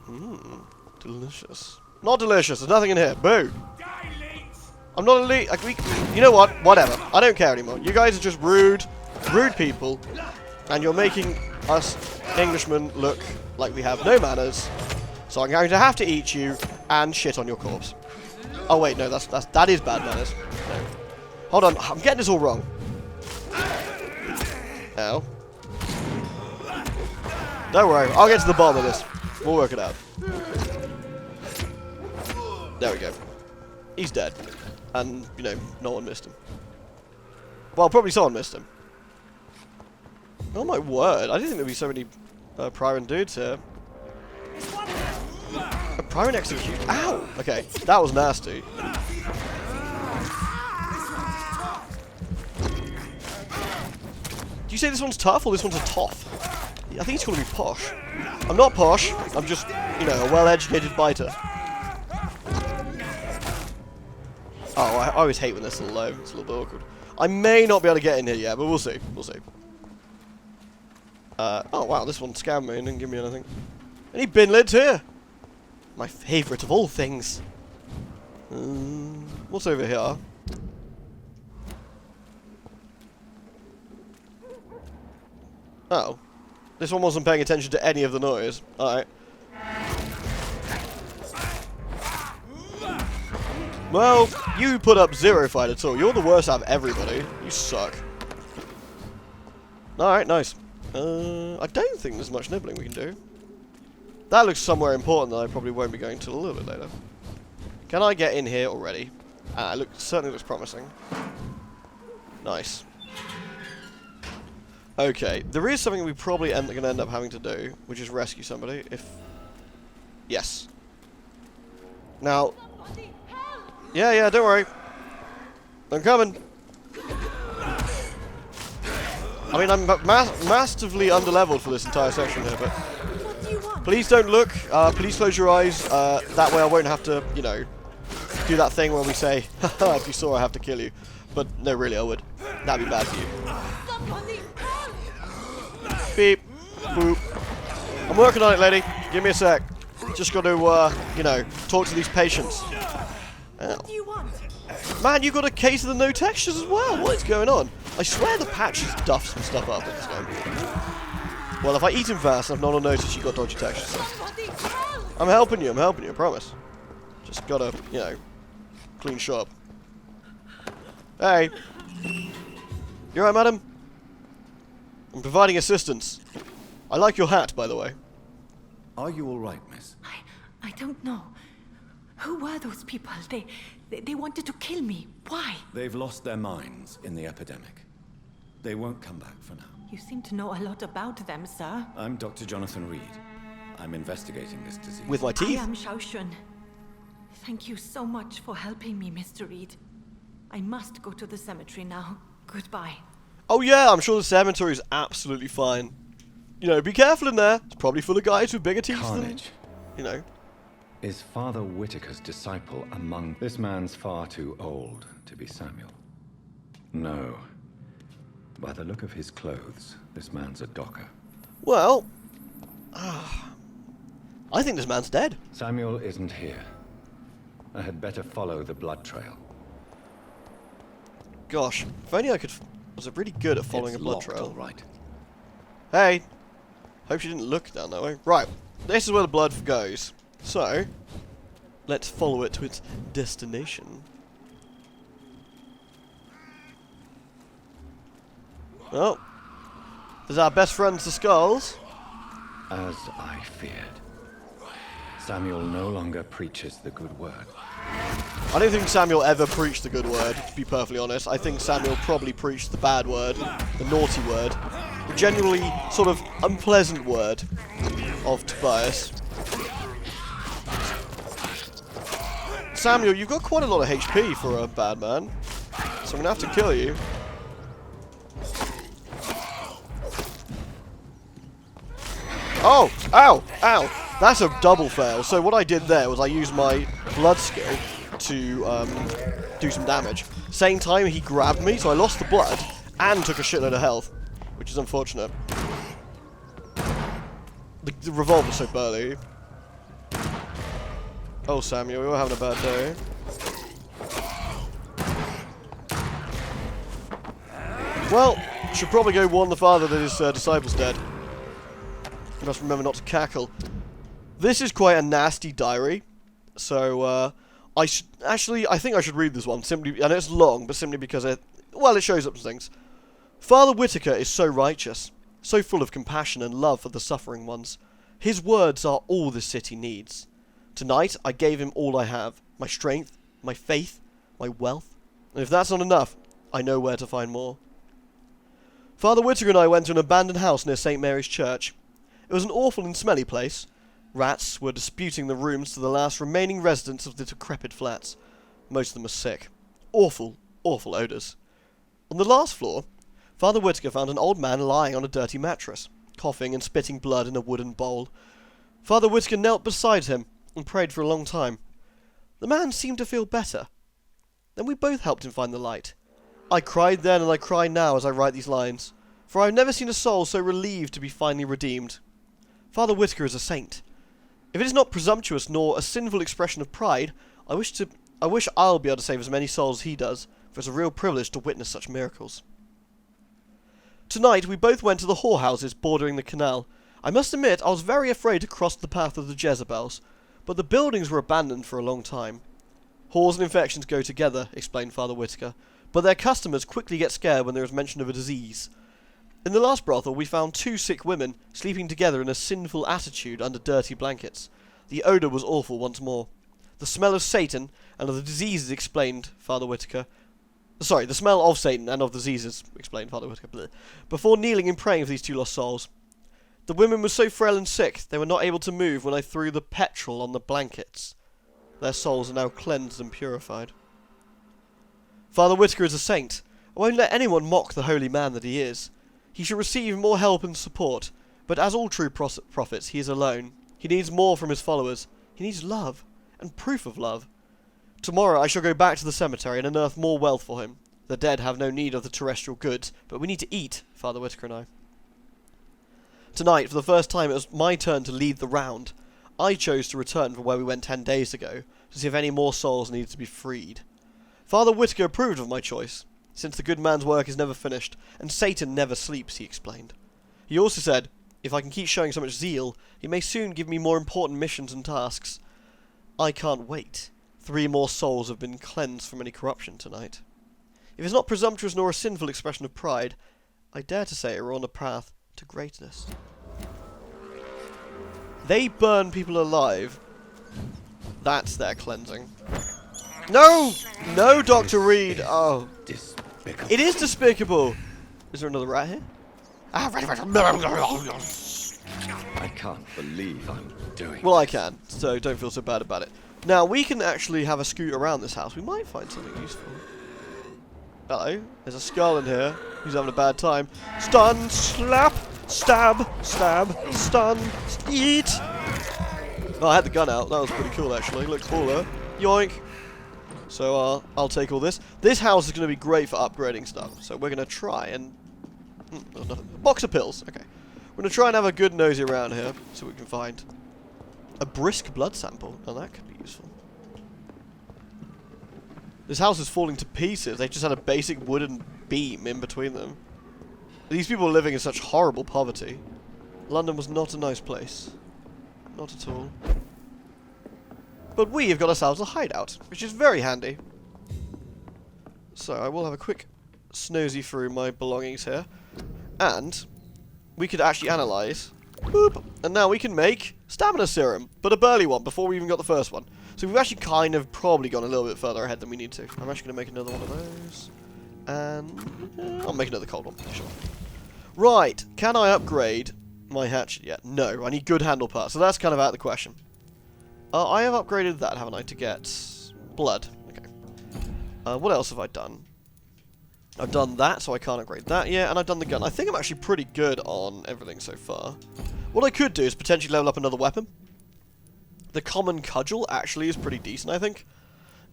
Mmm. Delicious. Not delicious. There's nothing in here. Boo. I'm not elite. You know what? Whatever. I don't care anymore. You guys are just rude people. And you're making us Englishmen look like we have no manners. So I'm going to have to eat you and shit on your corpse. Oh wait, no, that is bad manners. No. Hold on, I'm getting this all wrong. Ow. Don't worry, I'll get to the bottom of this. We'll work it out. There we go. He's dead. And, you know, no one missed him. Well, probably someone missed him. Oh my word, I didn't think there'd be so many Prior dudes here. A Prior execute. Ow! Okay, that was nasty. Do you say this one's tough or this one's a toff? I think he's calling me posh. I'm not posh, I'm just, you know, a well-educated biter. Oh, I always hate when they're still low. It's a little bit awkward. I may not be able to get in here yet, but we'll see. We'll see. Oh wow, this one scammed me and didn't give me anything. Any bin lids here? My favourite of all things. What's over here? Oh. This one wasn't paying attention to any of the noise. Alright. Well, you put up 0 fight at all. You're the worst out of everybody. You suck. Alright, nice. I don't think there's much nibbling we can do. That looks somewhere important that I probably won't be going to a little bit later. Can I get in here already? It certainly looks promising. Nice. Okay, there is something we probably going to end up having to do, which is rescue somebody. Yes. Now. Yeah, don't worry. I'm coming. I mean, I'm massively underleveled for this entire section here, but please don't look. Please close your eyes. That way I won't have to, you know, do that thing where we say, haha, if you saw I have to kill you. But no, really, I would. That'd be bad for you. Beep. Boop. I'm working on it, lady. Give me a sec. Just got to, you know, talk to these patients. What do you want? Man, you got a case of the no textures as well. What is going on? I swear the patch has duffed some stuff up in this game. Well, if I eat him fast, I've not noticed you got dodgy textures. So. I'm helping you, I promise. Just gotta, you know, clean shop. Hey. You alright, madam? I'm providing assistance. I like your hat, by the way. Are you alright, miss? I don't know. Who were those people? They wanted to kill me. Why? They've lost their minds in the epidemic. They won't come back for now. You seem to know a lot about them, sir. I'm Dr. Jonathan Reed. I'm investigating this disease. With my teeth? I am Shaoshun. Thank you so much for helping me, Mr. Reed. I must go to the cemetery now. Goodbye. Oh yeah, I'm sure the cemetery is absolutely fine. You know, be careful in there. It's probably full of guys with bigger teeth Carnage. than, you know. Is Father Whitaker's disciple among... This man's far too old to be Samuel. No. By the look of his clothes, this man's a docker. Well, I think this man's dead. Samuel isn't here. I had better follow the blood trail. Gosh, if only I could... I was really good at following a blood trail. All right. Hey, hope she didn't look down that way. Right, this is where the blood goes. So, let's follow it to its destination. Oh, there's our best friends, the skulls. As I feared. Samuel no longer preaches the good word. I don't think Samuel ever preached the good word, to be perfectly honest. I think Samuel probably preached the bad word, the naughty word, the genuinely sort of unpleasant word of Tobias. Samuel, you've got quite a lot of HP for a bad man, so I'm going to have to kill you. Oh! Ow! Ow! That's a double fail. So what I did there was I used my blood skill to do some damage. Same time he grabbed me, so I lost the blood and took a shitload of health, which is unfortunate. The revolver's so burly. Oh, Samuel, you're having a bad day. Well, should probably go warn the father that his disciple's dead. You must remember not to cackle. This is quite a nasty diary, so I think I should read this one simply. I know it's long, but simply because it shows up some things. Father Whitaker is so righteous, so full of compassion and love for the suffering ones. His words are all the city needs. Tonight I gave him all I have: my strength, my faith, my wealth. And if that's not enough, I know where to find more. Father Whitaker and I went to an abandoned house near St. Mary's Church. It was an awful and smelly place. Rats were disputing the rooms to the last remaining residents of the decrepit flats. Most of them were sick. Awful, awful odours. On the last floor, Father Whitaker found an old man lying on a dirty mattress, coughing and spitting blood in a wooden bowl. Father Whitaker knelt beside him and prayed for a long time. The man seemed to feel better. Then we both helped him find the light. I cried then and I cry now as I write these lines, for I have never seen a soul so relieved to be finally redeemed. Father Whitaker is a saint. If it is not presumptuous nor a sinful expression of pride, I wish I'll be able to save as many souls as he does, for it's a real privilege to witness such miracles. Tonight we both went to the whorehouses bordering the canal. I must admit I was very afraid to cross the path of the Jezebels, but the buildings were abandoned for a long time. Whores and infections go together, explained Father Whitaker, but their customers quickly get scared when there is mention of a disease. In the last brothel we found 2 sick women sleeping together in a sinful attitude under dirty blankets. The odour was awful once more. The smell of Satan and of the diseases, explained Father Whitaker. Sorry, the smell of Satan and of diseases, explained Father Whitaker, before kneeling and praying for these 2 lost souls. The women were so frail and sick they were not able to move when I threw the petrol on the blankets. Their souls are now cleansed and purified. Father Whitaker is a saint. I won't let anyone mock the holy man that he is. He should receive more help and support, but as all true prophets, he is alone. He needs more from his followers. He needs love, and proof of love. Tomorrow I shall go back to the cemetery and unearth more wealth for him. The dead have no need of the terrestrial goods, but we need to eat, Father Whitaker and I. Tonight, for the first time, it was my turn to lead the round. I chose to return from where we went 10 days ago, to see if any more souls needed to be freed. Father Whitaker approved of my choice, since the good man's work is never finished, and Satan never sleeps, he explained. He also said, if I can keep showing so much zeal, he may soon give me more important missions and tasks. I can't wait. 3 more souls have been cleansed from any corruption tonight. If it's not presumptuous nor a sinful expression of pride, I dare to say we're on a path to greatness. They burn people alive. That's their cleansing. No! No, Dr. Reed! Oh. Despicable. It is despicable! Is there another rat here? I can't believe I'm doing Well, I can, so don't feel so bad about it. Now, we can actually have a scoot around this house. We might find something useful. Hello. There's a skull in here. Who's having a bad time? Stun, slap, stab, stab, stun, eat! Oh, I had the gun out. That was pretty cool, actually. Looked cooler. Yoink! So, I'll take all this. This house is going to be great for upgrading stuff. So we're going to try and... box of pills. Okay. We're going to try and have a good nosy around here. So we can find a brisk blood sample. Oh, that could be useful. This house is falling to pieces. They just had a basic wooden beam in between them. These people are living in such horrible poverty. London was not a nice place. Not at all. But we have got ourselves a hideout, which is very handy. So I will have a quick snosy through my belongings here. And we could actually analyse. Boop! And now we can make stamina serum, but a burly one before we even got the first one. So we've actually kind of probably gone a little bit further ahead than we need to. I'm actually going to make another one of those. And I'll make another cold one, sure. Right, can I upgrade my hatchet yet? No, I need good handle parts, so that's kind of out of the question. I have upgraded that, haven't I, to get blood. Okay. What else have I done? I've done that, so I can't upgrade that yet, and I've done the gun. I think I'm actually pretty good on everything so far. What I could do is potentially level up another weapon. The common cudgel actually is pretty decent, I think.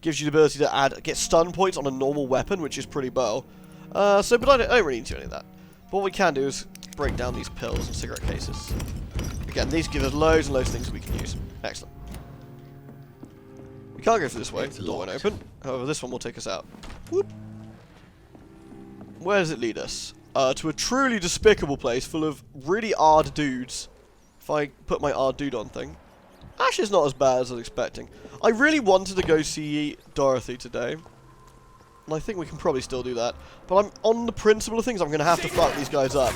Gives you the ability to get stun points on a normal weapon, which is pretty bow. But I don't really need to do any of that. But what we can do is break down these pills and cigarette cases. Again, these give us loads and loads of things we can use. Excellent. We can't go through this way. It's Door won't locked. open. However, this one will take us out. Whoop. Where does it lead us? To a truly despicable place full of really odd dudes. If I put my odd dude on thing. Actually, it's not as bad as I was expecting. I really wanted to go see Dorothy today. And I think we can probably still do that. But I'm on the principle of things, I'm going to have to fuck these guys up.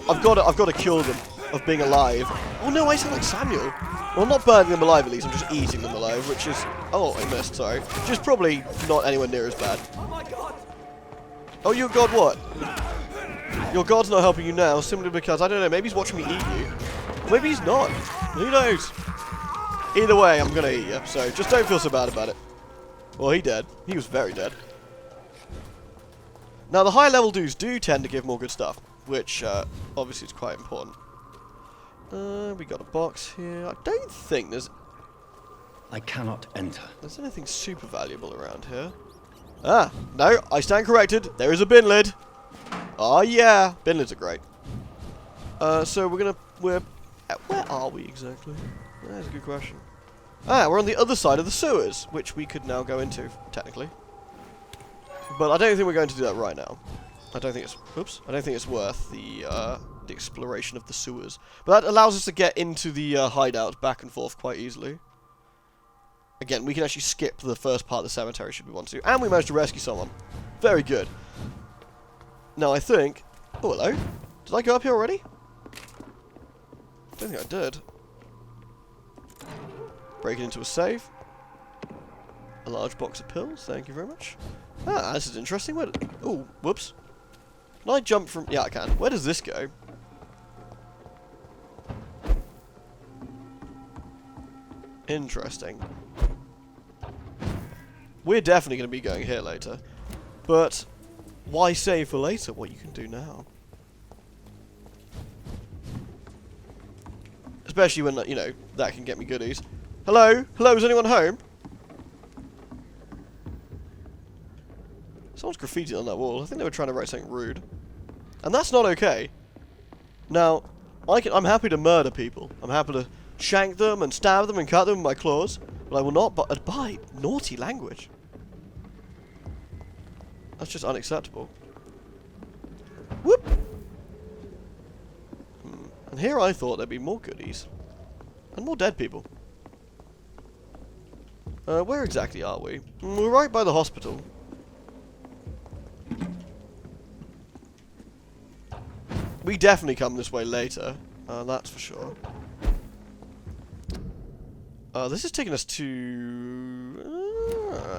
I've got to kill them of being alive. Oh no, I sound like Samuel. Well, I'm not burning them alive at least, I'm just eating them alive, which is... Oh, I missed, sorry. Which is probably not anywhere near as bad. Oh my god! Oh, your god what? Your god's not helping you now, simply because, I don't know, maybe he's watching me eat you. Or maybe he's not. Who knows? Either way, I'm going to eat you, so just don't feel so bad about it. Well, he dead. He was very dead. Now, the high level dudes do tend to give more good stuff, which obviously is quite important. We got a box here. I don't think I cannot enter. there's anything super valuable around here. Ah, no, I stand corrected. There is a bin lid. Oh yeah, bin lids are great. So where are we exactly? That's a good question. Ah, we're on the other side of the sewers, which we could now go into, technically. But I don't think we're going to do that right now. I don't think it's worth the exploration of the sewers. But that allows us to get into the hideout back and forth quite easily. Again, we can actually skip the first part of the cemetery should we want to. And we managed to rescue someone. Very good. Now I think... Oh, hello. Did I go up here already? I don't think I did. Breaking into a safe. A large box of pills. Thank you very much. Ah, this is interesting. Oh, whoops. Can I jump from... Yeah, I can. Where does this go? Interesting. We're definitely going to be going here later. But why save for later what you can do now? Especially when, you know, that can get me goodies. Hello? Hello, is anyone home? Someone's graffitied on that wall. I think they were trying to write something rude. And that's not okay. Now, I'm happy to murder people. I'm happy to shank them and stab them and cut them with my claws. But I will not abide naughty language. That's just unacceptable. Whoop! And here I thought there'd be more goodies. And more dead people. Where exactly are we? We're right by the hospital. We definitely come this way later. That's for sure. This is taking us to...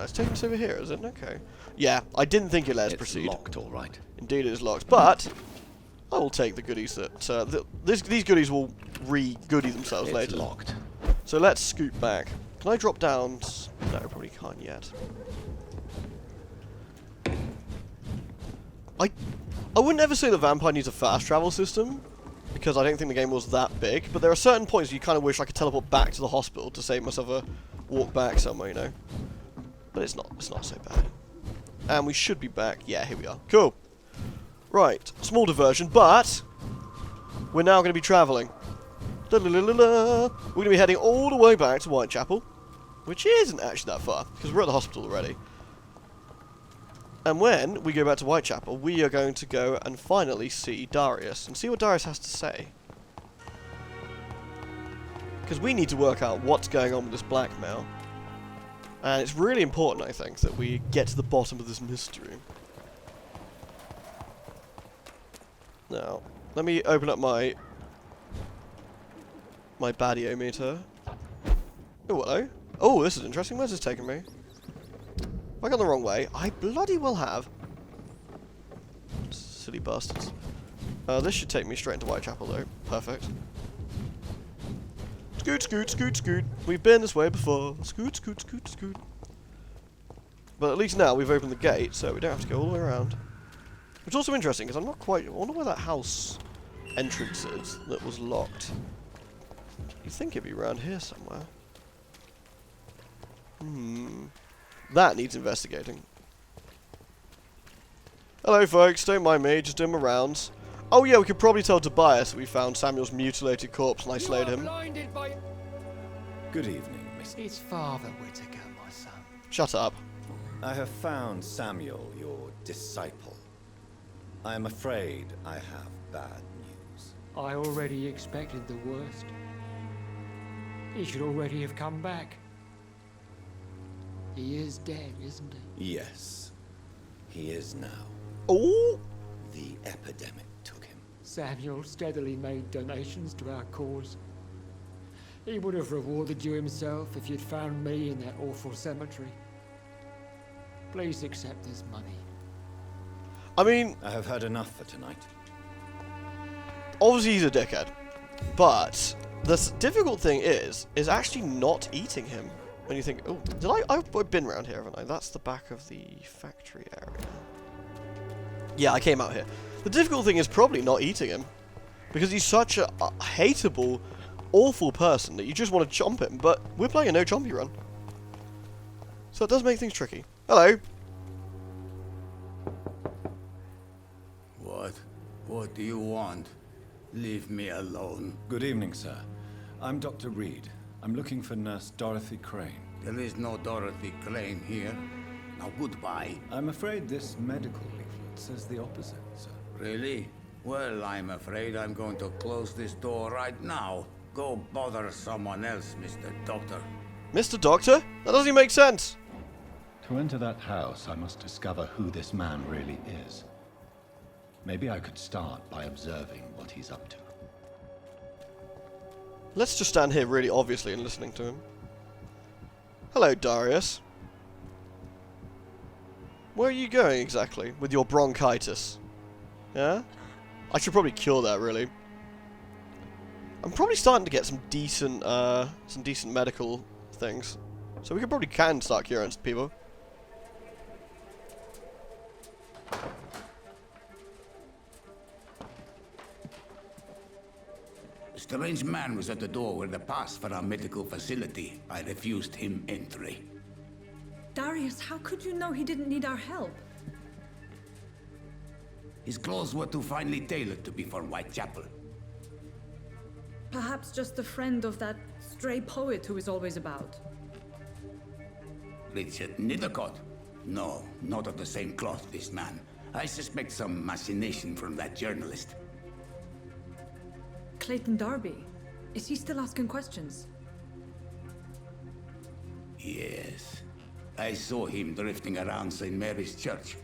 it's taking us over here, is it? Okay. Yeah, I didn't think it let us proceed. It's locked, all right. Indeed it is locked, but I will take the goodies that... these goodies will re-goody themselves later. It's locked. So let's scoot back. Can I drop down? No, probably can't yet. I wouldn't ever say the Vampyr needs a fast travel system, because I don't think the game was that big, but there are certain points you kind of wish I could teleport back to the hospital to save myself a walk back somewhere, you know. But it's not so bad. And we should be back. Yeah, here we are. Cool. Right, small diversion, but we're now going to be travelling. We're going to be heading all the way back to Whitechapel, which isn't actually that far, because we're at the hospital already. And when we go back to Whitechapel, we are going to go and finally see Darius, and see what Darius has to say. Because we need to work out what's going on with this blackmail. And it's really important, I think, that we get to the bottom of this mystery. Now, let me open up my baddie-o-meter. Oh, hello. Oh, this is interesting. Where's this taking me? Have I gone the wrong way? I bloody well have. Silly bastards. This should take me straight into Whitechapel, though. Perfect. Scoot, scoot, scoot, scoot. We've been this way before. Scoot, scoot, scoot, scoot. But at least now we've opened the gate, so we don't have to go all the way around. Which is also interesting, because I'm not quite... I wonder where that house entrance is that was locked. You'd think it'd be around here somewhere. That needs investigating. Hello, folks. Don't mind me. Just doing my rounds. Oh, yeah, we could probably tell Tobias that we found Samuel's mutilated corpse and I slayed him. Blinded by... Good evening, Miss. It's Father Whitaker, my Shut up. I have found Samuel, your disciple. I am afraid I have bad news. I already expected the worst. He should already have come back. He is dead, isn't he? Yes, he is now. Oh! The epidemic took him. Samuel steadily made donations to our cause. He would have rewarded you himself if you'd found me in that awful cemetery. Please accept this money. I mean, I have had enough for tonight. obviously he's a dickhead. But the difficult thing is actually not eating him. When you think, oh, I've been around here, haven't I? That's the back of the factory area. Yeah, I came out here. The difficult thing is probably not eating him. Because he's such a hateable, awful person that you just want to chomp him. But we're playing a no chompy run. So it does make things tricky. Hello. What do you want? Leave me alone. Good evening, sir. I'm Dr. Reed. I'm looking for Nurse Dorothy Crane. There is no Dorothy Crane here. Now goodbye. I'm afraid this medical leaflet says the opposite, sir. Really? Well, I'm afraid I'm going to close this door right now. Go bother someone else, Mr. Doctor. Mr. Doctor? That doesn't even make sense. To enter that house, I must discover who this man really is. Maybe I could start by observing what he's up to. Let's just stand here really obviously and listening to him. Hello, Darius. Where are you going exactly with your bronchitis? Yeah? I should probably cure that, really. I'm probably starting to get some decent medical things. So we can start curing people. A strange man was at the door with a pass for our medical facility. I refused him entry. Darius, how could you know he didn't need our help? His clothes were too finely tailored to be for Whitechapel. Perhaps just a friend of that stray poet who is always about. Richard Nethercott? No, not of the same cloth, this man. I suspect some machination from that journalist. Clayton Darby. Is he still asking questions? Yes. I saw him drifting around St. Mary's Church.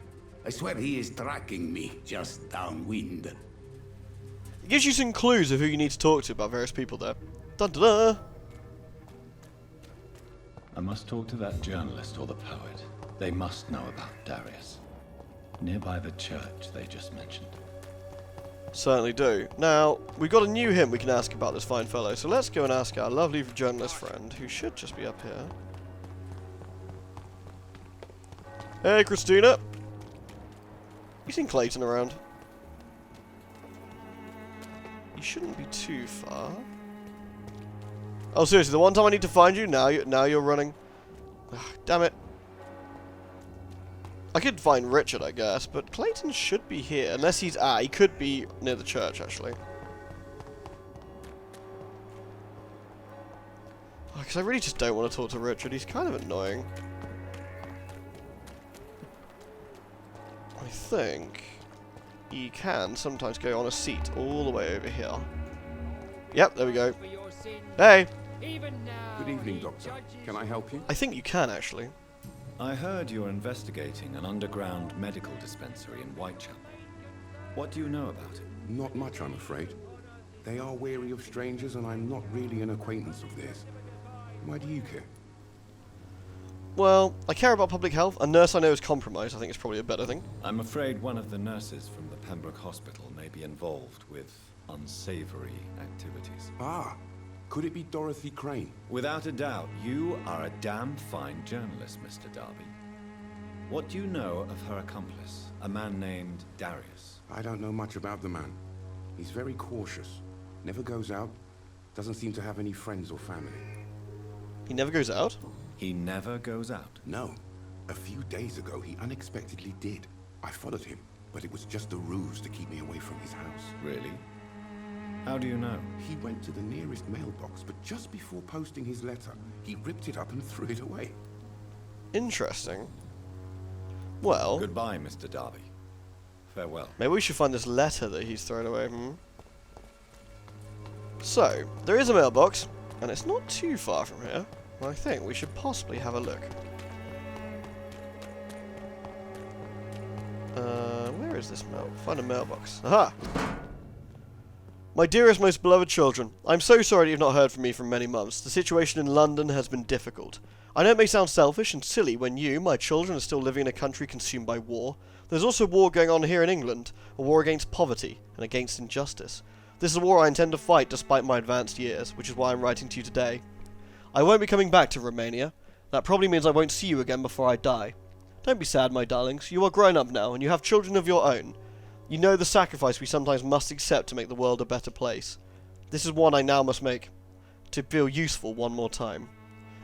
I swear he is tracking me just downwind. It gives you some clues of who you need to talk to about various people there. Dun dun dun! I must talk to that journalist or the poet. They must know about Darius. Nearby the church they just mentioned. Certainly do. Now, we've got a new hint we can ask about this fine fellow, so let's go and ask our lovely journalist friend, who should just be up here. Hey, Christina! You seen Clayton around? You shouldn't be too far. Oh, seriously, the one time I need to find you, now you're running. Ugh, damn it. I could find Richard, I guess, but Clayton should be here, unless he's... he could be near the church, actually. Because I really just don't want to talk to Richard, he's kind of annoying. I think he can sometimes go on a seat all the way over here. Yep, there we go. Hey! Good evening, Doctor. Can I help you? I think you can, actually. I heard you're investigating an underground medical dispensary in Whitechapel. What do you know about it? Not much, I'm afraid. They are wary of strangers, and I'm not really an acquaintance of theirs. Why do you care? Well, I care about public health. A nurse I know is compromised. I think it's probably a better thing. I'm afraid one of the nurses from the Pembroke Hospital may be involved with unsavory activities. Ah, could it be Dorothy Crane? Without a doubt, you are a damn fine journalist, Mr. Darby. What do you know of her accomplice, a man named Darius? I don't know much about the man. He's very cautious. Never goes out. Doesn't seem to have any friends or family. He never goes out? He never goes out. No. A few days ago, he unexpectedly did. I followed him, but it was just a ruse to keep me away from his house. Really? How do you know? He went to the nearest mailbox, but just before posting his letter, he ripped it up and threw it away. Interesting. Well, Goodbye, Mr. Darby. Farewell. maybe we should find this letter that he's thrown away. So, there is a mailbox, and it's not too far from here. I think we should possibly have a look. Where is this mail? Find a mailbox. Aha! My dearest, most beloved children, I'm so sorry that you've not heard from me for many months. The situation in London has been difficult. I know it may sound selfish and silly when you, my children, are still living in a country consumed by war. There's also war going on here in England, a war against poverty and against injustice. This is a war I intend to fight despite my advanced years, which is why I'm writing to you today. I won't be coming back to Romania. That probably means I won't see you again before I die. Don't be sad, my darlings. You are grown up now, and you have children of your own. You know the sacrifice we sometimes must accept to make the world a better place. This is one I now must make, to feel useful one more time.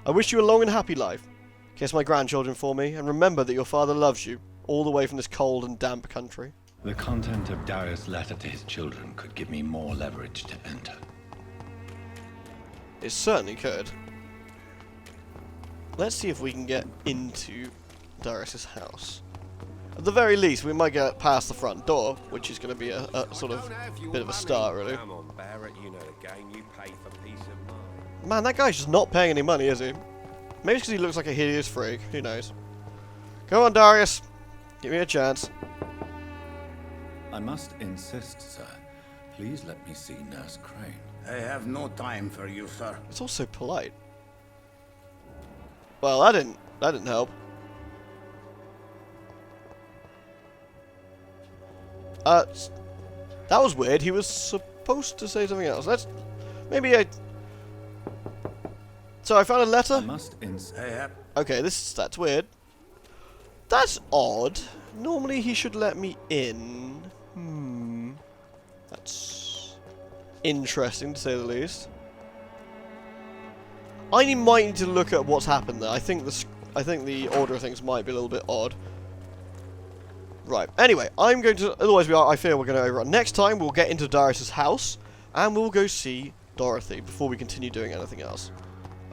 I wish you a long and happy life. Kiss my grandchildren for me, and remember that your father loves you, all the way from this cold and damp country. The content of Darius' letter to his children could give me more leverage to enter. It certainly could. Let's see if we can get into Darius' house. At the very least, we might get past the front door, which is going to be a sort of bit of a start, really. Come on, Barrett, you know the game. You pay for peace of mind. Man, that guy's just not paying any money, is he? Maybe it's because he looks like a hideous freak. Who knows? Come on, Darius. Give me a chance. I must insist, sir. Please let me see Nurse Crane. I have no time for you, sir. It's also polite. Well, that didn't help. That was weird. He was supposed to say something else. So I found a letter. I must insist. Okay, that's weird. That's odd. Normally he should let me in. That's interesting to say the least. I might need to look at what's happened there. I think the order of things might be a little bit odd. Right. Anyway, I'm going to. Otherwise, I fear we're going to overrun. Next time, we'll get into Darius' house, and we'll go see Dorothy before we continue doing anything else.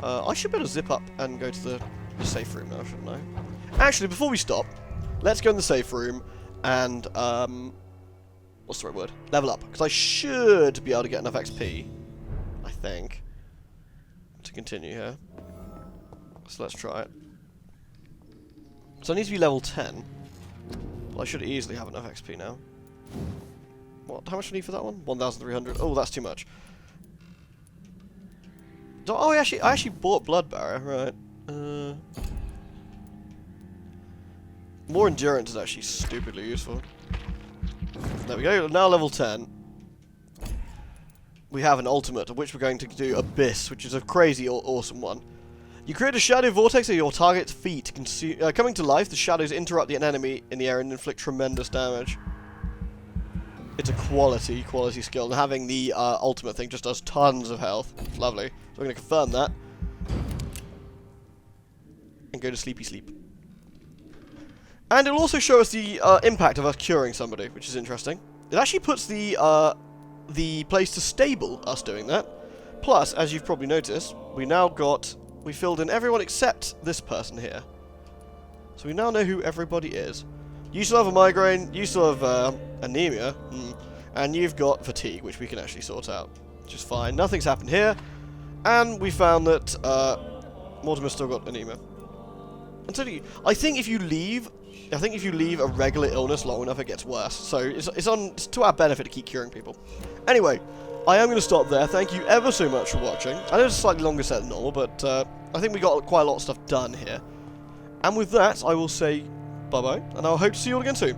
I should better zip up and go to the safe room now, shouldn't I? Actually, before we stop, let's go in the safe room and what's the right word? Level up, because I should be able to get enough XP. I think to continue here. So let's try it. So I need to be level 10. Well, I should easily have enough XP now. What? How much do I need for that one? 1,300. Oh, that's too much. Oh, I actually bought Blood Barrier, right? More endurance is actually stupidly useful. There we go. Now level 10. We have an ultimate, of which we're going to do Abyss, which is a crazy awesome one. You create a shadow vortex at your target's feet. Coming to life, the shadows interrupt an enemy in the area and inflict tremendous damage. It's a quality skill, and having the ultimate thing just does tons of health. It's lovely. So we're going to confirm that. And go to sleepy sleep. And it'll also show us the impact of us curing somebody, which is interesting. It actually puts the place to stable us doing that. Plus, as you've probably noticed, we filled in everyone except this person here. So we now know who everybody is. You still have a migraine, you still have anemia, and you've got fatigue, which we can actually sort out, which is fine. Nothing's happened here, and we found that Mortimer's still got anemia. I think if you leave a regular illness long enough, it gets worse. So it's to our benefit to keep curing people. Anyway, I am going to stop there. Thank you ever so much for watching. I know it's a slightly longer set than normal, but I think we got quite a lot of stuff done here. And with that, I will say bye-bye, and I'll hope to see you all again soon.